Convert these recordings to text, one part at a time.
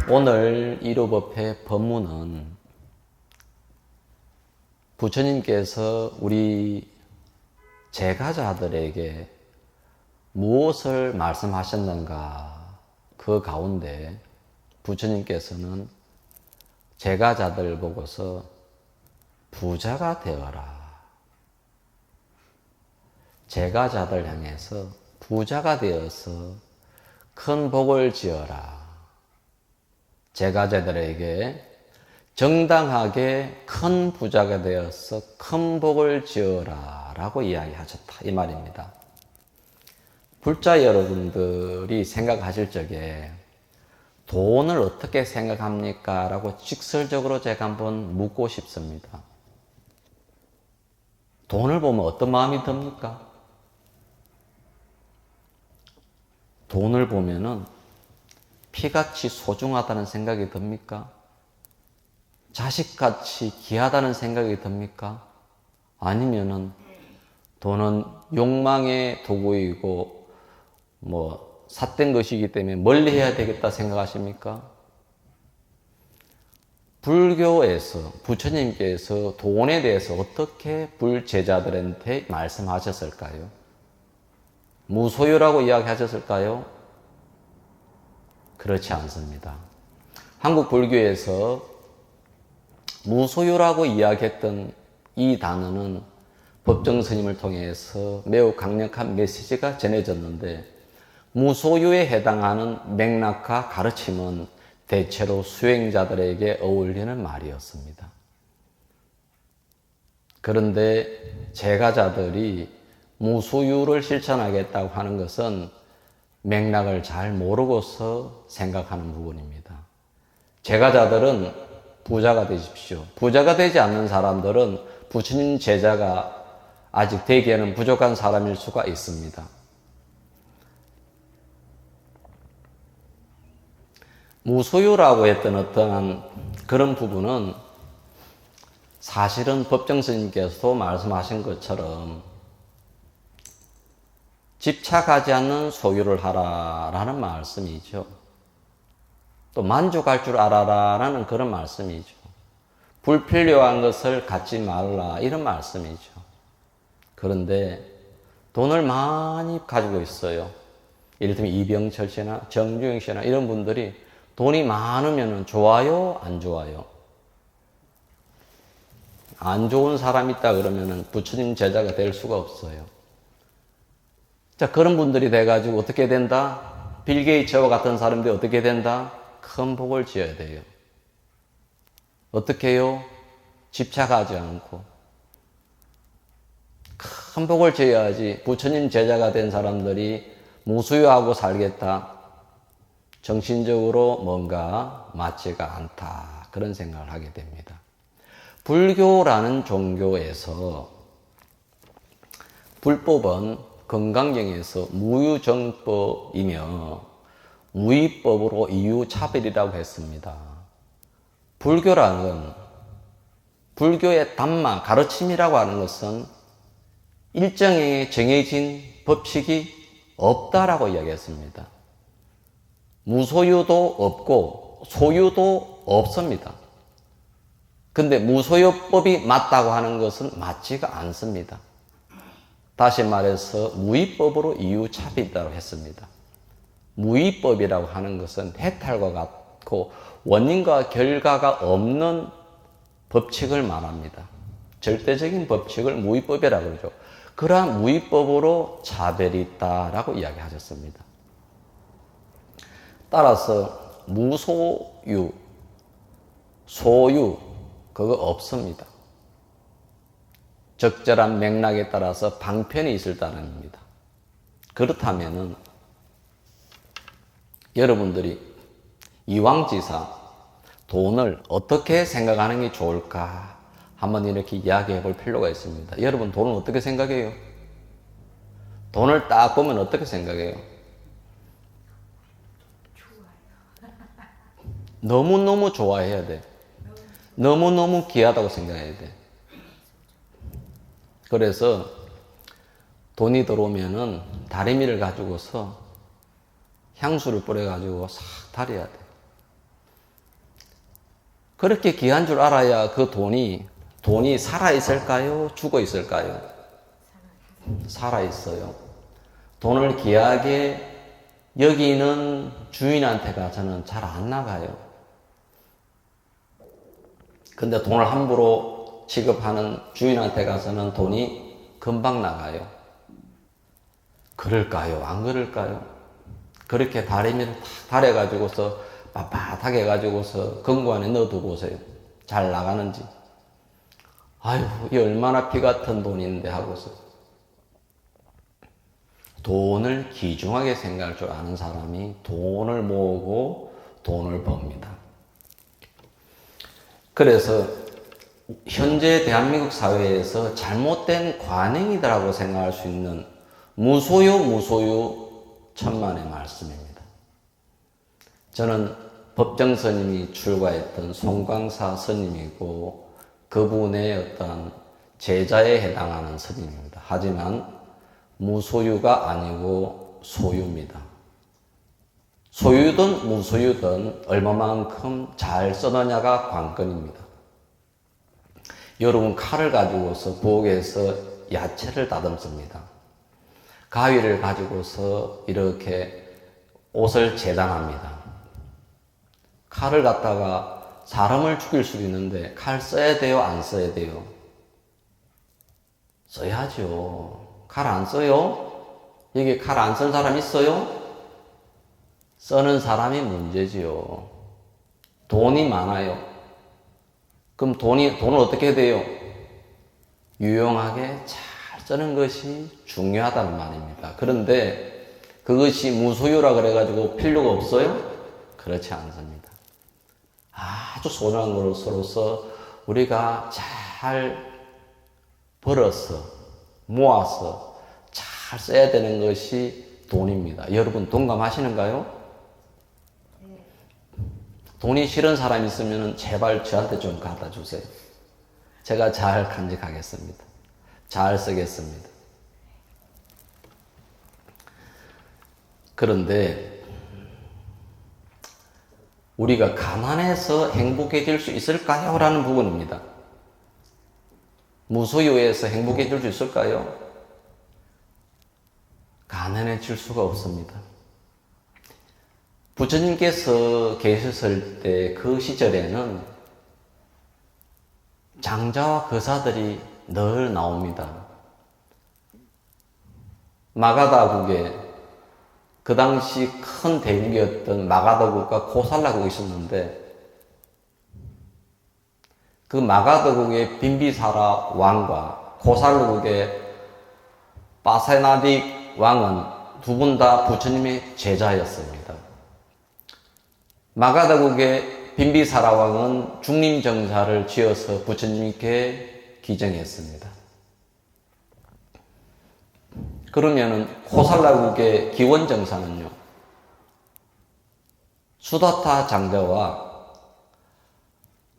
오늘 일요법회 법문은 부처님께서 우리 제가자들에게 무엇을 말씀하셨는가, 그 가운데 부처님께서는 제가자들 보고서 부자가 되어라, 제가자들 향해서 부자가 되어서 큰 복을 지어라, 제가자들에게 정당하게 큰 부자가 되어서 큰 복을 지어라 라고 이야기하셨다, 이 말입니다. 불자 여러분들이 생각하실 적에 돈을 어떻게 생각합니까? 라고 직설적으로 제가 한번 묻고 싶습니다. 돈을 보면 어떤 마음이 듭니까? 돈을 보면은 피같이 소중하다는 생각이 듭니까? 자식같이 귀하다는 생각이 듭니까? 아니면은 돈은 욕망의 도구이고 삿된 것이기 때문에 멀리 해야 되겠다 생각하십니까? 불교에서 부처님께서 돈에 대해서 어떻게 불제자들한테 말씀하셨을까요? 무소유라고 이야기하셨을까요? 그렇지 않습니다. 한국 불교에서 무소유라고 이야기했던 이 단어는 법정 스님을 통해서 매우 강력한 메시지가 전해졌는데, 무소유에 해당하는 맥락과 가르침은 대체로 수행자들에게 어울리는 말이었습니다. 그런데 제가자들이 무소유를 실천하겠다고 하는 것은 맥락을 잘 모르고서 생각하는 부분입니다. 제가자들은 부자가 되십시오. 부자가 되지 않는 사람들은 부처님 제자가 아직 되기에는 부족한 사람일 수가 있습니다. 무소유라고 했던 어떠한 그런 부분은 사실은 법정 스님께서도 말씀하신 것처럼 집착하지 않는 소유를 하라라는 말씀이죠. 또 만족할 줄 알아라라는 그런 말씀이죠. 불필요한 것을 갖지 말라, 이런 말씀이죠. 그런데 돈을 많이 가지고 있어요. 예를 들면 이병철 씨나 정주영 씨나 이런 분들이 돈이 많으면 좋아요, 안 좋아요? 안 좋은 사람 있다 그러면 부처님 제자가 될 수가 없어요. 자, 그런 분들이 돼가지고 어떻게 된다? 빌 게이츠와 같은 사람들이 어떻게 된다? 큰 복을 지어야 돼요. 어떻게 해요? 집착하지 않고 큰 복을 지어야지. 부처님 제자가 된 사람들이 무소유하고 살겠다, 정신적으로 뭔가 맞지가 않다, 그런 생각을 하게 됩니다. 불교라는 종교에서 불법은 금강경에서 무유정법이며 무위법으로 이유차별이라고 했습니다. 불교라는, 불교의 담마, 가르침이라고 하는 것은 일정하게 정해진 법칙이 없다라고 이야기했습니다. 무소유도 없고 소유도 없습니다. 근데 무소유법이 맞다고 하는 것은 맞지가 않습니다. 다시 말해서 무위법으로 이유차별이라고 했습니다. 무위법이라고 하는 것은 해탈과 같고 원인과 결과가 없는 법칙을 말합니다. 절대적인 법칙을 무위법이라고 그러죠. 그러한 무위법으로 차별이 있다라고 이야기하셨습니다. 따라서 무소유, 소유, 그거 없습니다. 적절한 맥락에 따라서 방편이 있을 따름입니다. 그렇다면은 여러분들이 이왕지사 돈을 어떻게 생각하는 게 좋을까 한번 이렇게 이야기해 볼 필요가 있습니다. 여러분, 돈을 어떻게 생각해요? 돈을 딱 보면 어떻게 생각해요? 너무너무 좋아해야 돼. 너무너무 귀하다고 생각해야 돼. 그래서 돈이 들어오면은 다리미를 가지고서 향수를 뿌려가지고 싹 달여야 돼. 그렇게 귀한 줄 알아야 그 돈이 살아 있을까요? 죽어 있을까요? 살아 있어요. 돈을 귀하게 여기는 주인한테 가서는 잘 안 나가요. 근데 돈을 함부로 취급하는 주인한테 가서는 돈이 금방 나가요. 그럴까요? 안 그럴까요? 그렇게 다리미를 탁 달여가지고서 빳빳하게 해가지고서 금고 안에 넣어두고 오세요. 잘 나가는지. 아유, 이 얼마나 피 같은 돈인데 하고서. 돈을 귀중하게 생각할 줄 아는 사람이 돈을 모으고 돈을 법니다. 그래서 현재 대한민국 사회에서 잘못된 관행이라고 생각할 수 있는 무소유 천만의 말씀입니다. 저는 법정 스님이 출가했던 송광사 스님이고 그분의 어떤 제자에 해당하는 스님입니다. 하지만 무소유가 아니고 소유입니다. 소유든 무소유든 얼마만큼 잘 써느냐가 관건입니다. 여러분 칼을 가지고서 부엌에서 야채를 다듬습니다. 가위를 가지고서 이렇게 옷을 재단합니다. 칼을 갖다가 사람을 죽일 수도 있는데 칼 써야 돼요? 안 써야 돼요? 써야죠. 칼 안 써요? 여기 칼 안 쓴 사람 있어요? 쓰는 사람이 문제지요. 돈이 많아요. 그럼 돈을 어떻게 돼요? 유용하게 잘 쓰는 것이 중요하다는 말입니다. 그런데 그것이 무소유라 그래가지고 필요가 없어요? 그렇지 않습니다. 아주 소중한 것으로서 우리가 잘 벌어서 모아서 잘 써야 되는 것이 돈입니다. 여러분 동감하시는가요? 돈이 싫은 사람 있으면 제발 저한테 좀 갖다 주세요. 제가 잘 간직하겠습니다. 잘 쓰겠습니다. 그런데 우리가 가난해서 행복해질 수 있을까요? 라는 부분입니다. 무소유에서 행복해질 수 있을까요? 가난해질 수가 없습니다. 부처님께서 계셨을 때 그 시절에는 장자와 거사들이 늘 나옵니다. 마가다국에 그 당시 큰 대국이었던 마가다국과 고살라국이 있었는데 그 마가다국의 빈비사라 왕과 고살라국의 파세나딕 왕은 두 분 다 부처님의 제자였습니다. 마가다국의 빈비사라 왕은 중림정사를 지어서 부처님께 기정했습니다. 그러면은 고살라국의 기원정사는요, 수다타 장자와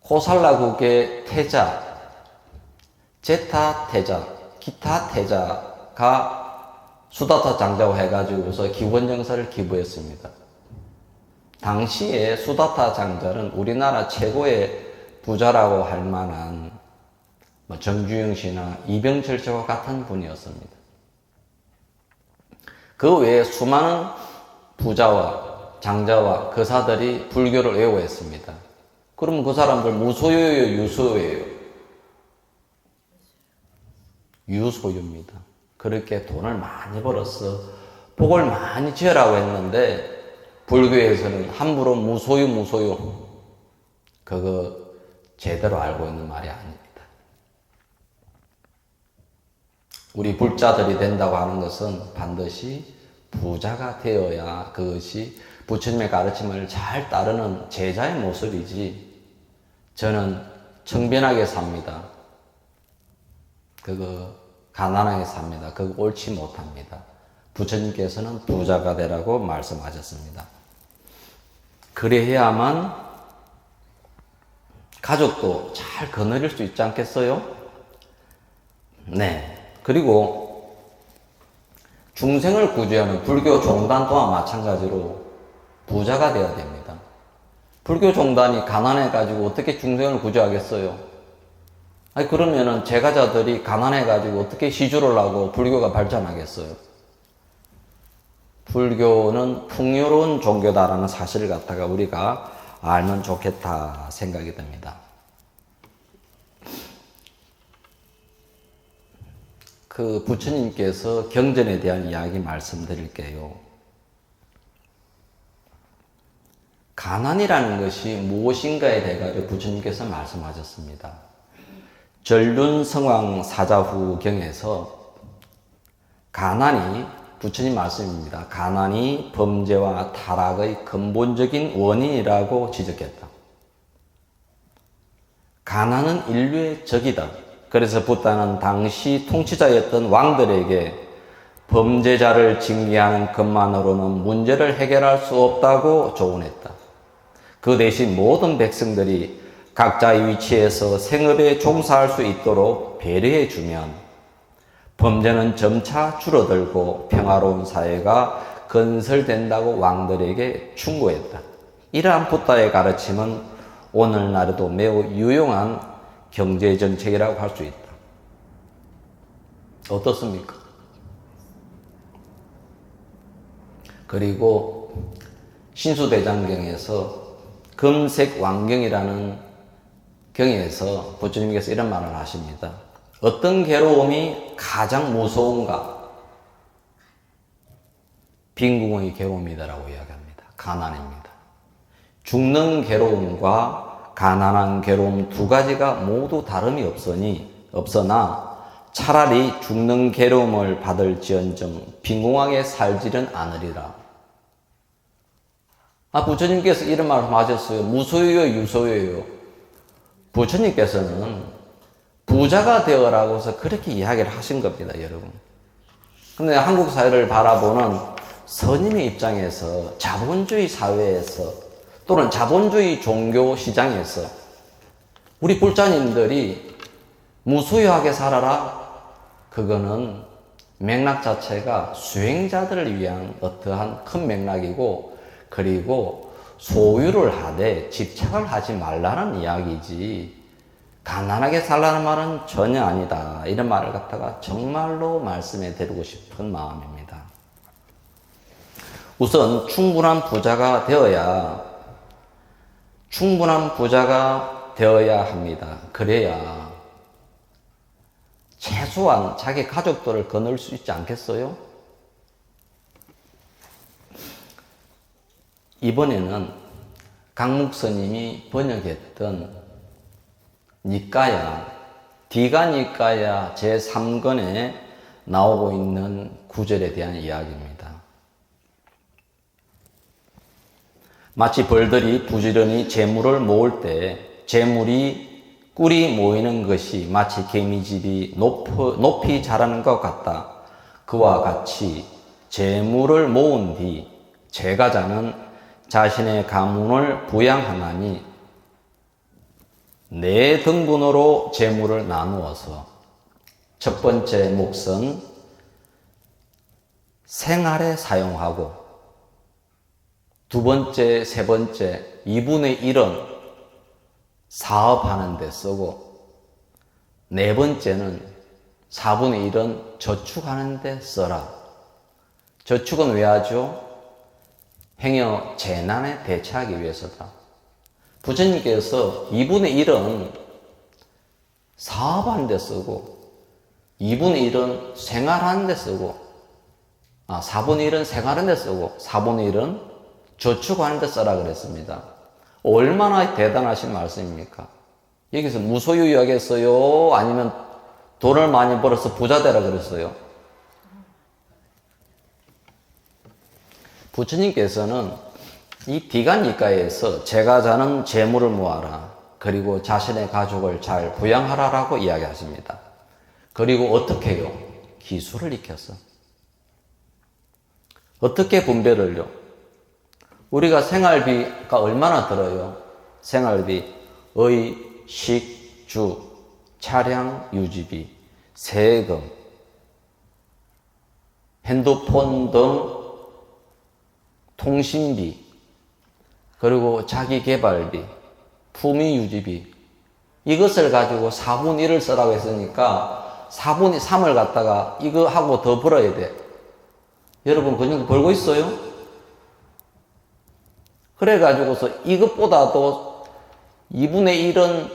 고살라국의 태자, 제타 태자, 기타 태자가 수다타 장자고 해가지고서 기원정사를 기부했습니다. 당시에 수다타 장자는 우리나라 최고의 부자라고 할 만한 정주영 씨나 이병철 씨와 같은 분이었습니다. 그 외에 수많은 부자와 장자와 거사들이 불교를 외워했습니다. 그럼 그 사람들 무소유예요, 유소유예요? 유소유입니다. 그렇게 돈을 많이 벌어서 복을 많이 지으라고 했는데 불교에서는 함부로 무소유 그거 제대로 알고 있는 말이 아닙니다. 우리 불자들이 된다고 하는 것은 반드시 부자가 되어야 그것이 부처님의 가르침을 잘 따르는 제자의 모습이지, 저는 청변하게 삽니다, 그거 가난하게 삽니다, 그거 옳지 못합니다. 부처님께서는 부자가 되라고 말씀하셨습니다. 그래야만 가족도 잘 거느릴 수 있지 않겠어요? 네. 그리고 중생을 구제하는 불교 종단 또한 마찬가지로 부자가 되어야 됩니다. 불교 종단이 가난해가지고 어떻게 중생을 구제하겠어요? 아니, 그러면은 제가자들이 가난해가지고 어떻게 시주를 하고 불교가 발전하겠어요? 불교는 풍요로운 종교다라는 사실을 갖다가 우리가 알면 좋겠다 생각이 듭니다. 그 부처님께서 경전에 대한 이야기 말씀드릴게요. 가난이라는 것이 무엇인가에 대해 부처님께서 말씀하셨습니다. 전륜성왕 사자후경에서 가난이, 부처님 말씀입니다. 가난이 범죄와 타락의 근본적인 원인이라고 지적했다. 가난은 인류의 적이다. 그래서 부다는 당시 통치자였던 왕들에게 범죄자를 징계하는 것만으로는 문제를 해결할 수 없다고 조언했다. 그 대신 모든 백성들이 각자의 위치에서 생업에 종사할 수 있도록 배려해 주면 범죄는 점차 줄어들고 평화로운 사회가 건설된다고 왕들에게 충고했다. 이러한 부다의 가르침은 오늘날에도 매우 유용한 경제정책이라고 할 수 있다. 어떻습니까? 그리고 신수대장경에서 금색왕경이라는 경에서 부처님께서 이런 말을 하십니다. 어떤 괴로움이 가장 무서운가? 빈궁의 괴로움이다라고 이야기합니다. 가난입니다. 죽는 괴로움과 가난한 괴로움 두 가지가 모두 다름이 없으나 차라리 죽는 괴로움을 받을지언정 빈궁하게 살지는 않으리라. 부처님께서 이런 말을 하셨어요. 무소유요, 유소유요. 부처님께서는 부자가 되어라고 해서 그렇게 이야기를 하신 겁니다, 여러분. 근데 한국 사회를 바라보는 선임의 입장에서 자본주의 사회에서 또는 자본주의 종교 시장에서 우리 불자님들이 무소유하게 살아라. 그거는 맥락 자체가 수행자들을 위한 어떠한 큰 맥락이고, 그리고 소유를 하되 집착을 하지 말라는 이야기지 가난하게 살라는 말은 전혀 아니다. 이런 말을 갖다가 정말로 말씀해 드리고 싶은 마음입니다. 우선 충분한 부자가 되어야 합니다. 그래야 최소한 자기 가족들을 거느릴 수 있지 않겠어요? 이번에는 강목스님이 번역했던 니까야, 디가니까야 제3권에 나오고 있는 구절에 대한 이야기입니다. 마치 벌들이 부지런히 재물을 모을 때 재물이 꿀이 모이는 것이 마치 개미집이 높이 자라는 것 같다. 그와 같이 재물을 모은 뒤 제가자는 자신의 가문을 부양하나니 네 등분으로 재물을 나누어서 첫 번째 몫은 생활에 사용하고 두 번째, 세 번째 2분의 1은 사업하는 데 쓰고 네 번째는 4분의 1은 저축하는 데 써라. 저축은 왜 하죠? 행여 재난에 대처하기 위해서다. 부처님께서 2분의 1은 사업하는 데 쓰고 2분의 1은 생활하는 데 쓰고 4분의 1은 생활하는 데 쓰고 4분의 1은 저축하는 데 써라 그랬습니다. 얼마나 대단하신 말씀입니까? 여기서 무소유 이야기했어요? 아니면 돈을 많이 벌어서 부자 되라 그랬어요? 부처님께서는 이 디간니까에서 제가자는 재물을 모아라. 그리고 자신의 가족을 잘 부양하라라고 이야기하십니다. 그리고 어떻게 해요? 기술을 익혀서. 어떻게 분배를요? 우리가 생활비가 얼마나 들어요? 생활비, 의, 식, 주, 차량, 유지비, 세금, 핸드폰 등 통신비, 그리고 자기 개발비, 품위 유지비, 이것을 가지고 4분의 1을 쓰라고 했으니까 4분의 3을 갖다가 이거 하고 더 벌어야 돼. 여러분 그 정도 벌고 있어요? 그래가지고서 이것보다도 2분의 1은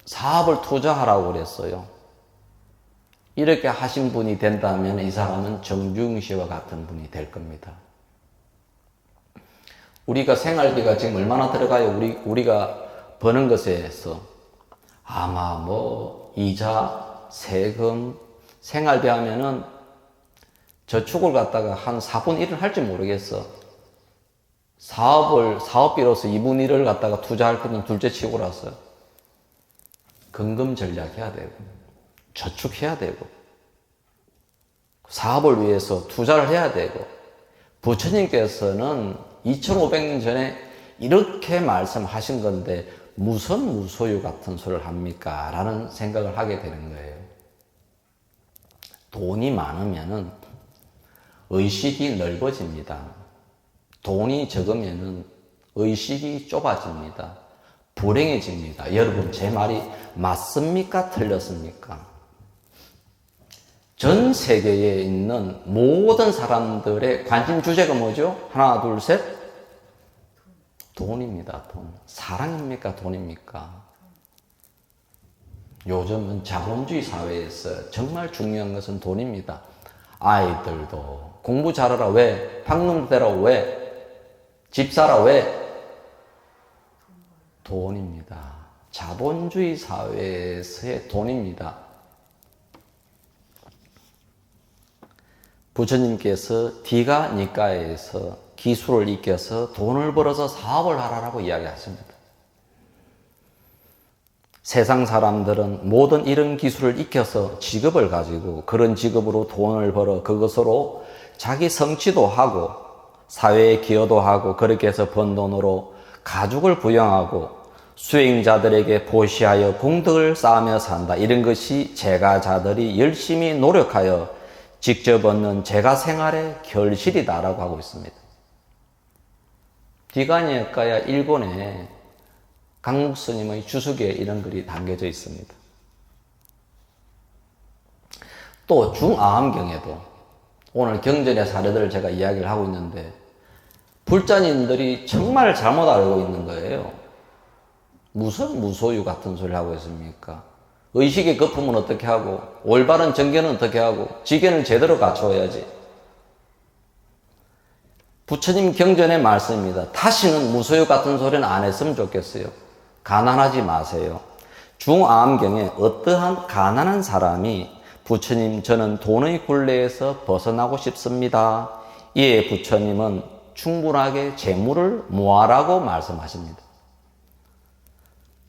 사업을 투자하라고 그랬어요. 이렇게 하신 분이 된다면 이 사람은 정중 씨와 같은 분이 될 겁니다. 우리가 생활비가 지금 얼마나 들어가요? 우리가 버는 것에서 아마 뭐 이자, 세금, 생활비 하면은 저축을 갖다가 한 4분의 1을 할지 모르겠어. 사업비로서 2분의 1을 갖다가 투자할 거는 둘째 치고라서 근금 전략해야 되고, 저축해야 되고, 사업을 위해서 투자를 해야 되고, 부처님께서는 2500년 전에 이렇게 말씀하신 건데 무슨 무소유 같은 소리를 합니까? 라는 생각을 하게 되는 거예요. 돈이 많으면은 의식이 넓어집니다. 돈이 적으면은 의식이 좁아집니다. 불행해집니다. 여러분, 제 말이 맞습니까? 틀렸습니까? 전 세계에 있는 모든 사람들의 관심 주제가 뭐죠? 하나, 둘, 셋. 돈입니다. 돈. 사랑입니까? 돈입니까? 요즘은 자본주의 사회에서 정말 중요한 것은 돈입니다. 아이들도 공부 잘하라. 왜? 학문 되라. 왜? 집 사라. 왜? 돈입니다. 자본주의 사회에서의 돈입니다. 부처님께서 디가 니까에서 기술을 익혀서 돈을 벌어서 사업을 하라고 이야기하십니다. 세상 사람들은 모든 이런 기술을 익혀서 직업을 가지고 그런 직업으로 돈을 벌어 그것으로 자기 성취도 하고 사회에 기여도 하고 그렇게 해서 번 돈으로 가족을 부양하고 수행자들에게 보시하여 공덕을 쌓으며 산다. 이런 것이 제가자들이 열심히 노력하여 직접 얻는 제가 생활의 결실이다라고 하고 있습니다. 디가니까야 일본에 강목스님의 주석에 이런 글이 담겨져 있습니다. 또 중아함경에도 오늘 경전의 사례들을 제가 이야기를 하고 있는데 불자님들이 정말 잘못 알고 있는 거예요. 무슨 무소유 같은 소리를 하고 있습니까? 의식의 거품은 어떻게 하고 올바른 정견은 어떻게 하고 지견을 제대로 갖춰야지. 부처님 경전의 말씀입니다. 다시는 무소유 같은 소리는 안 했으면 좋겠어요. 가난하지 마세요. 중암경에 어떠한 가난한 사람이 부처님 저는 돈의 굴레에서 벗어나고 싶습니다. 이에 부처님은 충분하게 재물을 모아라고 말씀하십니다.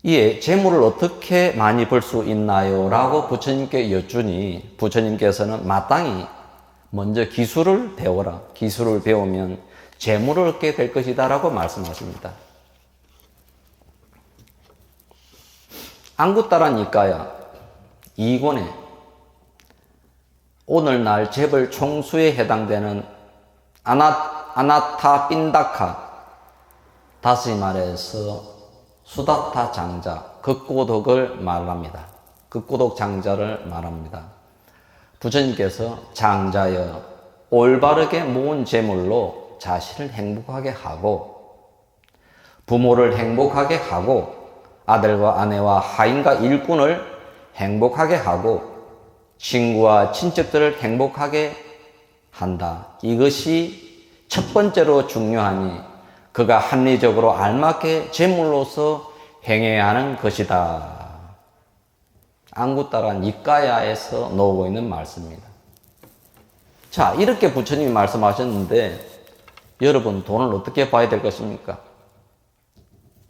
이에 재물을 어떻게 많이 벌 수 있나요? 라고 부처님께 여쭈니 부처님께서는 마땅히 먼저 기술을 배워라. 기술을 배우면 재물을 얻게 될 것이다 라고 말씀하십니다. 안구따라 니까야 2권에 오늘날 재벌 총수에 해당되는 아나타 빈다카, 다시 말해서 수다타 장자, 극고독을 말합니다. 극고독 장자를 말합니다. 부처님께서 장자여 올바르게 모은 재물로 자신을 행복하게 하고 부모를 행복하게 하고 아들과 아내와 하인과 일꾼을 행복하게 하고 친구와 친척들을 행복하게 한다. 이것이 첫 번째로 중요하니 그가 합리적으로 알맞게 재물로서 행해야 하는 것이다. 안구따라 니까야에서 나오고 있는 말씀입니다. 자, 이렇게 부처님이 말씀하셨는데 여러분 돈을 어떻게 봐야 될 것입니까?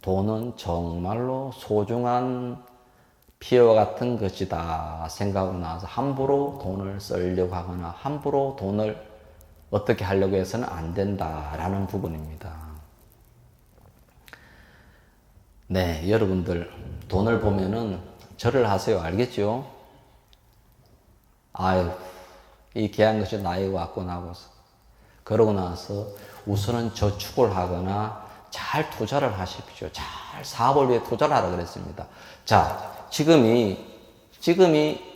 돈은 정말로 소중한 피와 같은 것이다 생각하고 나서 함부로 돈을 쓰려고 하거나 함부로 돈을 어떻게 하려고 해서는 안 된다라는 부분입니다. 네, 여러분들 돈을 보면은 절을 하세요. 알겠죠? 아유, 이 귀한 것이 나에게 왔고 나고서 그러고 나서 우선은 저축을 하거나 잘 투자를 하십시오. 잘 사업을 위해 투자를 하라 그랬습니다. 자, 지금이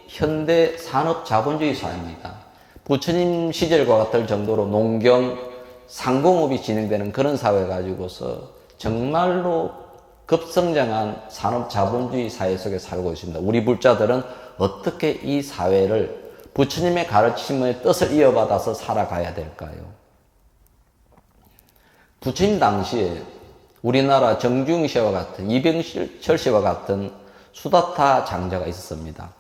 현대 산업 자본주의 사회입니다. 부처님 시절과 같을 정도로 농경, 상공업이 진행되는 그런 사회 가지고서 정말로 급성장한 산업 자본주의 사회 속에 살고 있습니다. 우리 불자들은 어떻게 이 사회를 부처님의 가르침의 뜻을 이어받아서 살아가야 될까요? 부처님 당시에 우리나라 정중 씨와 같은, 이병철 씨와 같은 수다타 장자가 있었습니다.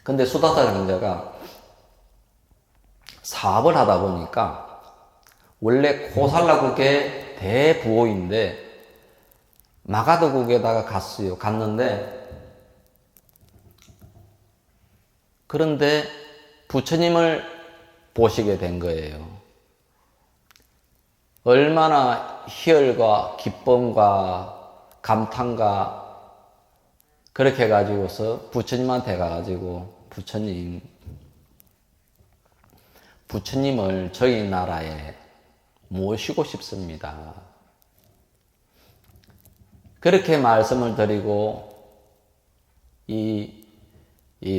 근데 수다타 장자가 사업을 하다 보니까 원래 코살라국의 대부호인데 마가더국에다가 갔어요. 그런데 부처님을 보시게 된 거예요. 얼마나 희열과 기쁨과 감탄과 그렇게 해가지고서 부처님한테 가가지고 부처님을 저희 나라에 모시고 싶습니다. 그렇게 말씀을 드리고 이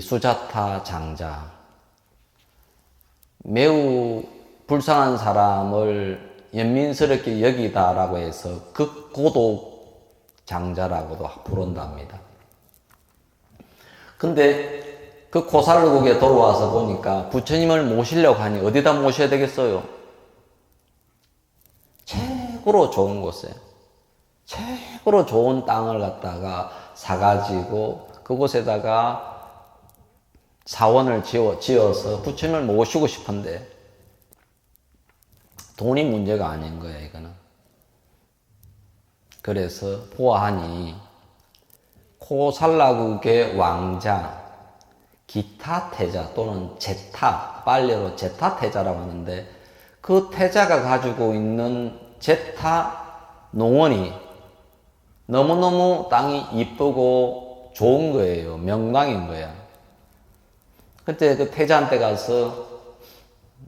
수자타 장자, 매우 불쌍한 사람을 연민스럽게 여기다라고 해서 극고독 장자라고도 부른답니다. 근데 그 코살루국에 돌아와서 보니까 부처님을 모시려고 하니 어디다 모셔야 되겠어요? 최고로 좋은 곳에, 최고로 좋은 땅을 갖다가 사가지고 그곳에다가 사원을 지어서 부처님을 모시고 싶은데 돈이 문제가 아닌 거야, 이거는. 그래서 보아하니 코살라국의 왕자 기타태자 또는 제타, 빨래로 제타태자라고 하는데 그 태자가 가지고 있는 제타 농원이 너무너무 땅이 이쁘고 좋은 거예요. 명당인 거야. 그때 그 태자한테 가서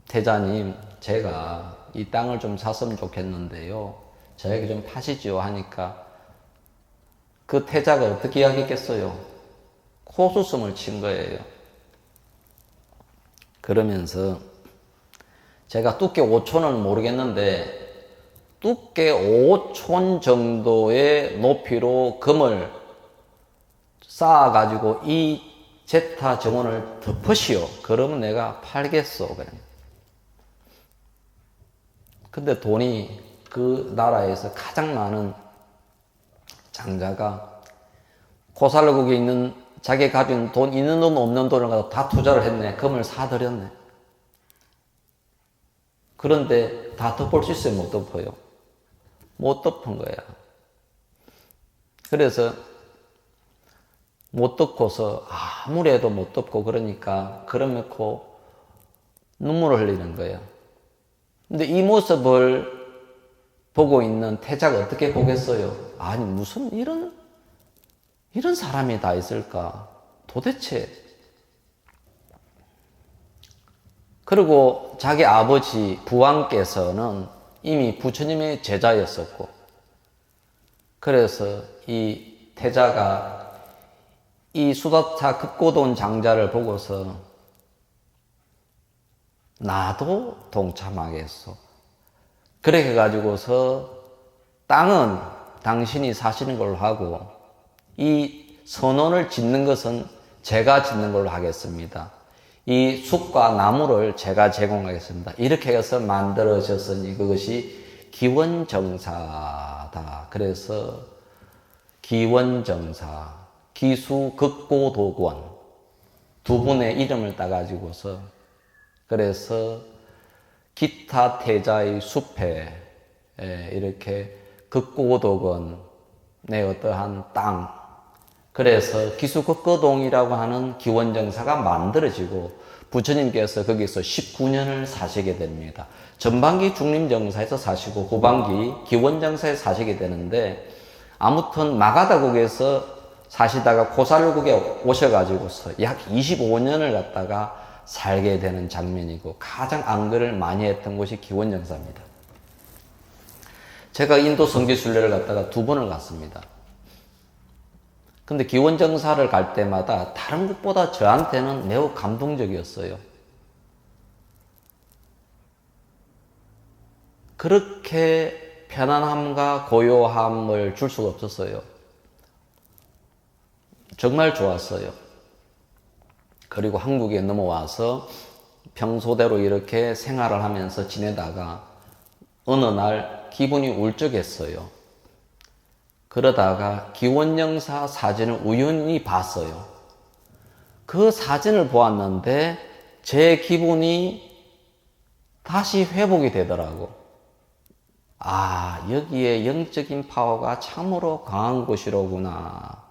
태자님, 제가 이 땅을 좀 샀으면 좋겠는데요. 저에게 좀 파시지요 하니까 그 태자가 어떻게 이야기했겠어요? 코웃음을 친 거예요. 그러면서 제가 두께 5촌은 모르겠는데 두께 5촌 정도의 높이로 금을 쌓아가지고 이 제타 정원을 덮으시오. 그러면 내가 팔겠어. 그냥. 근데 돈이 그 나라에서 가장 많은 장자가 코살루국에 있는 자기 가진 돈, 있는 돈 없는 돈을 가지고 다 투자를 했네. 금을 사들였네. 그런데 다 덮을 수 있어요? 못 덮어요? 못 덮은 거야. 그래서 못 덮고서 아무리 해도 못 덮고 그러니까 그러면고 눈물을 흘리는 거예요. 근데 이 모습을 보고 있는 태자가 어떻게 보겠어요? 아니 무슨 이런 사람이 다 있을까? 도대체. 그리고 자기 아버지 부왕께서는 이미 부처님의 제자였었고 그래서 이 태자가 이 수다타 극고돈 장자를 보고서 나도 동참하겠소. 그렇게 가지고서 땅은 당신이 사시는 걸로 하고 이 선원을 짓는 것은 제가 짓는 걸로 하겠습니다. 이 숲과 나무를 제가 제공하겠습니다. 이렇게 해서 만들어졌으니 그것이 기원정사다. 그래서 기원정사, 기수극고도권 두 분의 이름을 따가지고서 그래서 기타 태자의 숲에 이렇게 극고도건의 어떠한 땅, 그래서 기수극고동이라고 하는 기원정사가 만들어지고 부처님께서 거기서 19년을 사시게 됩니다. 전반기 중림정사에서 사시고 후반기 기원정사에 사시게 되는데 아무튼 마가다국에서 사시다가 코살루국에 오셔가지고서 약 25년을 갖다가 살게 되는 장면이고 가장 안글을 많이 했던 곳이 기원정사입니다. 제가 인도 선교순례를 갔다가 2번을 갔습니다. 근데 기원정사를 갈 때마다 다른 곳보다 저한테는 매우 감동적이었어요. 그렇게 편안함과 고요함을 줄 수가 없었어요. 정말 좋았어요. 그리고 한국에 넘어와서 평소대로 이렇게 생활을 하면서 지내다가 어느 날 기분이 울적했어요. 그러다가 기원정사 사진을 우연히 봤어요. 그 사진을 보았는데 제 기분이 다시 회복이 되더라고. 아, 여기에 영적인 파워가 참으로 강한 곳이로구나.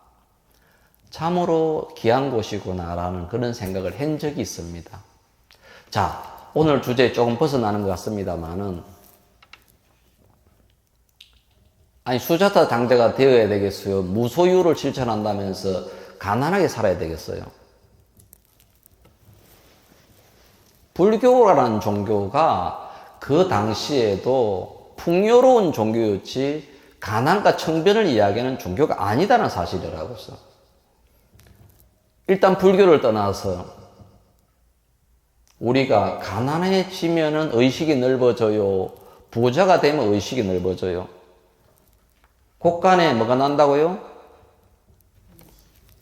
참으로 귀한 곳이구나라는 그런 생각을 한 적이 있습니다. 자, 오늘 주제에 조금 벗어나는 것 같습니다만은, 아니, 수자타 장자가 되어야 되겠어요? 무소유를 실천한다면서 가난하게 살아야 되겠어요? 불교라는 종교가 그 당시에도 풍요로운 종교였지 가난과 청변을 이야기하는 종교가 아니다는 사실이라고서. 일단 불교를 떠나서 우리가 가난해지면은 의식이 넓어져요. 부자가 되면 의식이 넓어져요. 곳간에 뭐가 난다고요?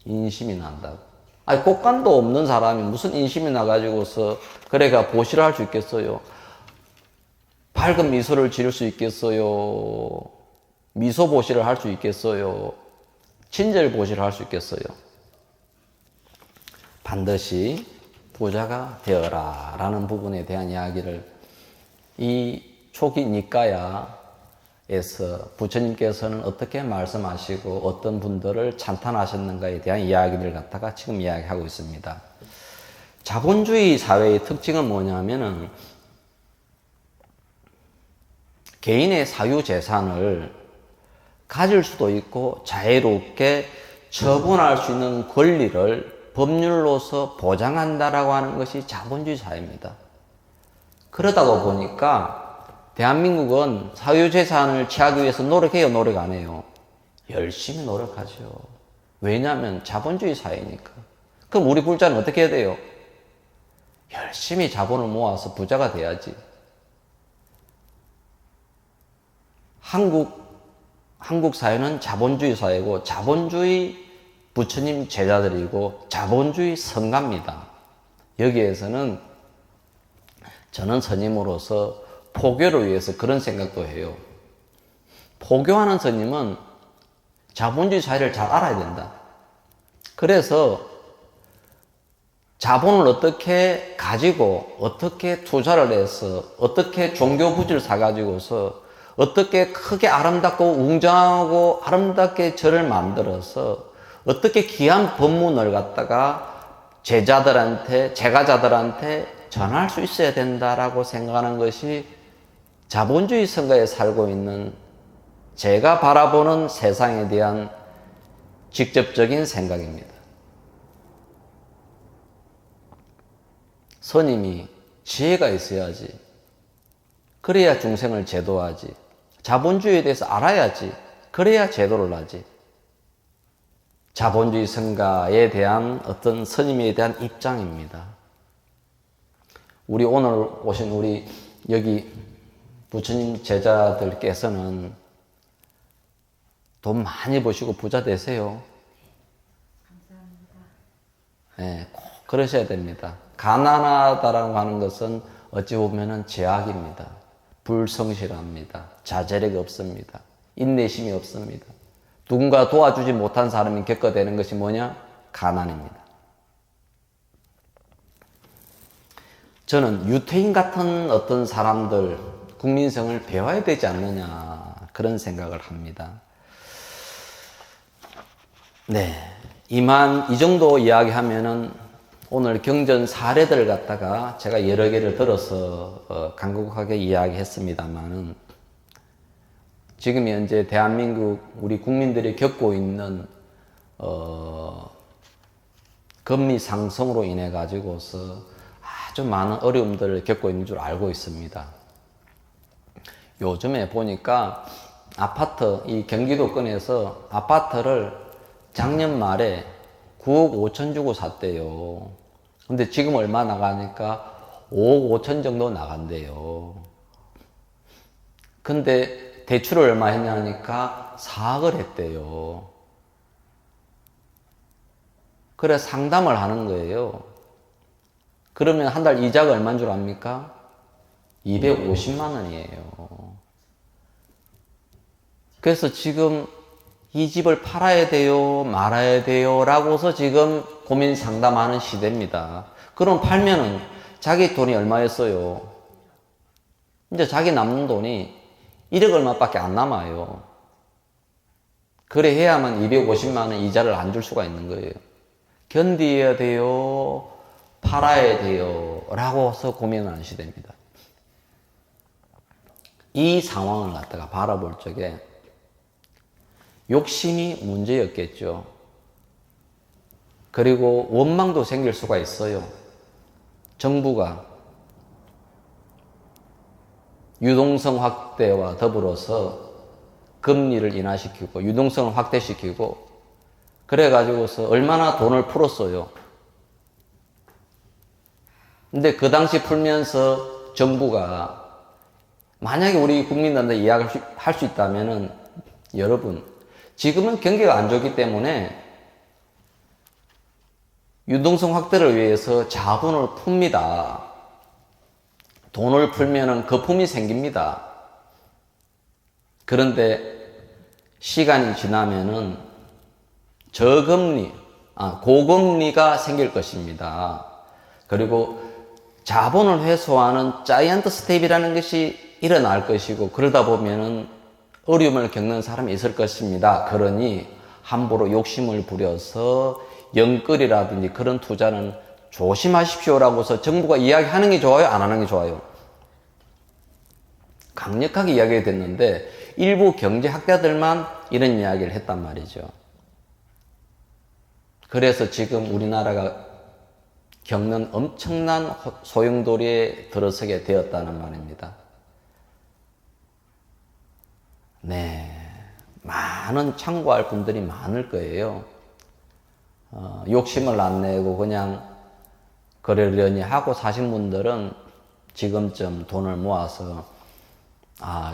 인심이 난다고. 아니, 곳간도 없는 사람이 무슨 인심이 나가지고서 그래가 보시를 할 수 있겠어요? 밝은 미소를 지을 수 있겠어요? 미소 보시를 할 수 있겠어요? 친절 보시를 할 수 있겠어요? 반드시 부자가 되어라 라는 부분에 대한 이야기를 이 초기 니까야에서 부처님께서는 어떻게 말씀하시고 어떤 분들을 찬탄하셨는가에 대한 이야기를 갖다가 지금 이야기하고 있습니다. 자본주의 사회의 특징은 뭐냐면은 개인의 사유재산을 가질 수도 있고 자유롭게 처분할 수 있는 권리를 법률로서 보장한다라고 하는 것이 자본주의 사회입니다. 그러다가 보니까 대한민국은 사유재산을 취하기 위해서 노력해요, 노력 안 해요? 열심히 노력하죠. 왜냐하면 자본주의 사회니까. 그럼 우리 부자는 어떻게 해야 돼요? 열심히 자본을 모아서 부자가 돼야지. 한국 사회는 자본주의 사회고 자본주의 부처님 제자들이고 자본주의 성가입니다. 여기에서는 저는 스님으로서 포교를 위해서 그런 생각도 해요. 포교하는 스님은 자본주의 사회를 잘 알아야 된다. 그래서 자본을 어떻게 가지고 어떻게 투자를 해서 어떻게 종교 부지를 사가지고서 어떻게 크게 아름답고 웅장하고 아름답게 절을 만들어서 어떻게 귀한 법문을 갖다가 제가자들한테 전할 수 있어야 된다라고 생각하는 것이 자본주의 성가에 살고 있는 제가 바라보는 세상에 대한 직접적인 생각입니다. 스님이 지혜가 있어야지. 그래야 중생을 제도하지. 자본주의에 대해서 알아야지. 그래야 제도를 하지. 자본주의 성가에 대한 어떤 스님에 대한 입장입니다. 우리 오늘 오신 우리 여기 부처님 제자들께서는 돈 많이 버시고 부자 되세요. 감사합니다. 네, 꼭 그러셔야 됩니다. 가난하다라고 하는 것은 어찌 보면은 제약입니다. 불성실합니다. 자제력이 없습니다. 인내심이 없습니다. 누군가 도와주지 못한 사람이 겪어대는 것이 뭐냐? 가난입니다. 저는 유태인 같은 어떤 사람들, 국민성을 배워야 되지 않느냐, 그런 생각을 합니다. 네. 이 정도 이야기하면은 오늘 경전 사례들을 갖다가 제가 여러 개를 들어서 간곡하게 이야기했습니다만은 지금 현재 대한민국 우리 국민들이 겪고 있는 금리 상승으로 인해 가지고서 아주 많은 어려움들을 겪고 있는 줄 알고 있습니다. 요즘에 보니까 아파트, 이 경기도권에서 아파트를 작년 말에 9억 5천 주고 샀대요. 근데 지금 얼마 나가니까 5억 5천 정도 나간대요. 근데 대출을 얼마 했냐니까 4억을 했대요. 그래 상담을 하는 거예요. 그러면 한 달 이자가 얼마인 줄 압니까? 250만 원이에요. 그래서 지금 이 집을 팔아야 돼요? 말아야 돼요? 라고서 지금 고민 상담하는 시대입니다. 그럼 팔면은 자기 돈이 얼마였어요? 이제 자기 남는 돈이 1억 얼마밖에 안 남아요. 그래 해야만 250만 원 이자를 안 줄 수가 있는 거예요. 견디어야 돼요? 팔아야 돼요? 라고서 고민하는 시대입니다. 이 상황을 갖다가 바라볼 적에 욕심이 문제였겠죠. 그리고 원망도 생길 수가 있어요. 정부가 유동성 확대와 더불어서 금리를 인하시키고 유동성을 확대시키고 그래가지고서 얼마나 돈을 풀었어요. 근데 그 당시 풀면서 정부가 만약에 우리 국민들한테 이야기할 수 있다면은 여러분 지금은 경기가 안 좋기 때문에 유동성 확대를 위해서 자본을 풉니다. 돈을 풀면은 거품이 생깁니다. 그런데 시간이 지나면은 고금리가 생길 것입니다. 그리고 자본을 회수하는 자이언트 스텝이라는 것이 일어날 것이고 그러다 보면은 어려움을 겪는 사람이 있을 것입니다. 그러니 함부로 욕심을 부려서 영끌이라든지 그런 투자는 조심하십시오라고서 정부가 이야기하는 게 좋아요? 안 하는 게 좋아요? 강력하게 이야기가 됐는데 일부 경제학자들만 이런 이야기를 했단 말이죠. 그래서 지금 우리나라가 겪는 엄청난 소용돌이에 들어서게 되었다는 말입니다. 네, 많은 참고할 분들이 많을 거예요. 욕심을 안 내고 그냥 그러려니 하고 사신 분들은 지금쯤 돈을 모아서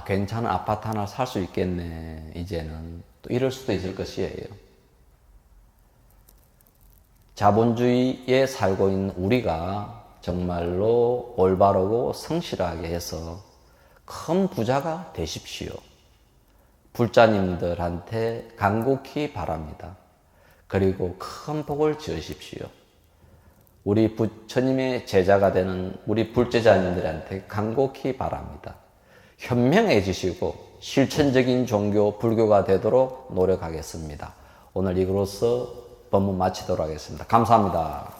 괜찮은 아파트 하나 살 수 있겠네 이제는 또 이럴 수도 있을 것이에요. 자본주의에 살고 있는 우리가 정말로 올바르고 성실하게 해서 큰 부자가 되십시오. 불자님들한테 간곡히 바랍니다. 그리고 큰 복을 지으십시오. 우리 부처님의 제자가 되는 우리 불제자님들한테 간곡히 바랍니다. 현명해지시고 실천적인 종교 불교가 되도록 노력하겠습니다. 오늘 이것으로 법문 마치도록 하겠습니다. 감사합니다.